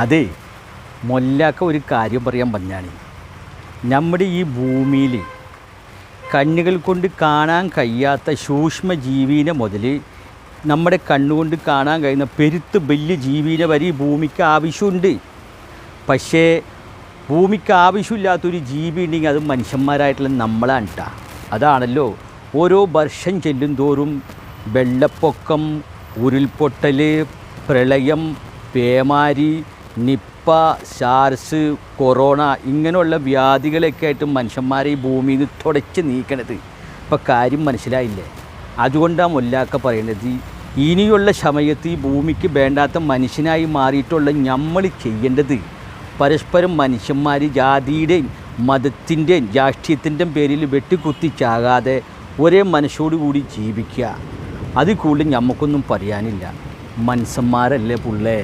അതെ, മൊല്ലാക്ക ഒരു കാര്യം പറയാൻ പറഞ്ഞാണ്. നമ്മുടെ ഈ ഭൂമിയിൽ കണ്ണുകൾ കൊണ്ട് കാണാൻ കഴിയാത്ത സൂക്ഷ്മജീവീനെ മുതൽ നമ്മുടെ കണ്ണുകൊണ്ട് കാണാൻ കഴിയുന്ന പെരുത്ത് വലിയ ജീവീനെ വരെ ഈ ഭൂമിക്ക് ആവശ്യമുണ്ട്. പക്ഷേ ഭൂമിക്ക് ആവശ്യമില്ലാത്തൊരു ജീവി ഉണ്ടെങ്കിൽ അത് മനുഷ്യന്മാരായിട്ടുള്ള നമ്മളാണ് കേട്ടോ. അതാണല്ലോ ഓരോ വർഷം ചെല്ലും തോറും വെള്ളപ്പൊക്കം, ഉരുൾപൊട്ടൽ, പ്രളയം, പേമാരി, നിപ്പ, സാർസ്, കൊറോണ ഇങ്ങനെയുള്ള വ്യാധികളൊക്കെ ആയിട്ട് മനുഷ്യന്മാരെ ഈ ഭൂമിയിൽ നിന്ന് തുടച്ച് നീക്കണത്. ഇപ്പോൾ കാര്യം മനസ്സിലായില്ലേ? അതുകൊണ്ടാണ് മൊല്ലാക്ക പറയുന്നത്, ഇനിയുള്ള സമയത്ത് ഈ ഭൂമിക്ക് വേണ്ടാത്ത മനുഷ്യനായി മാറിയിട്ടുള്ള നമ്മൾ ചെയ്യേണ്ടത് പരസ്പരം മനുഷ്യന്മാർ ജാതിയുടെയും മതത്തിൻ്റെയും രാഷ്ട്രീയത്തിൻ്റെയും പേരിൽ വെട്ടിക്കുത്തിച്ചാകാതെ ഒരേ മനസ്സോടുകൂടി ജീവിക്കുക. അതിൽ കൂടുതൽ നമുക്കൊന്നും പറയാനില്ല. മനുഷ്യന്മാരല്ലേ പുള്ളേ.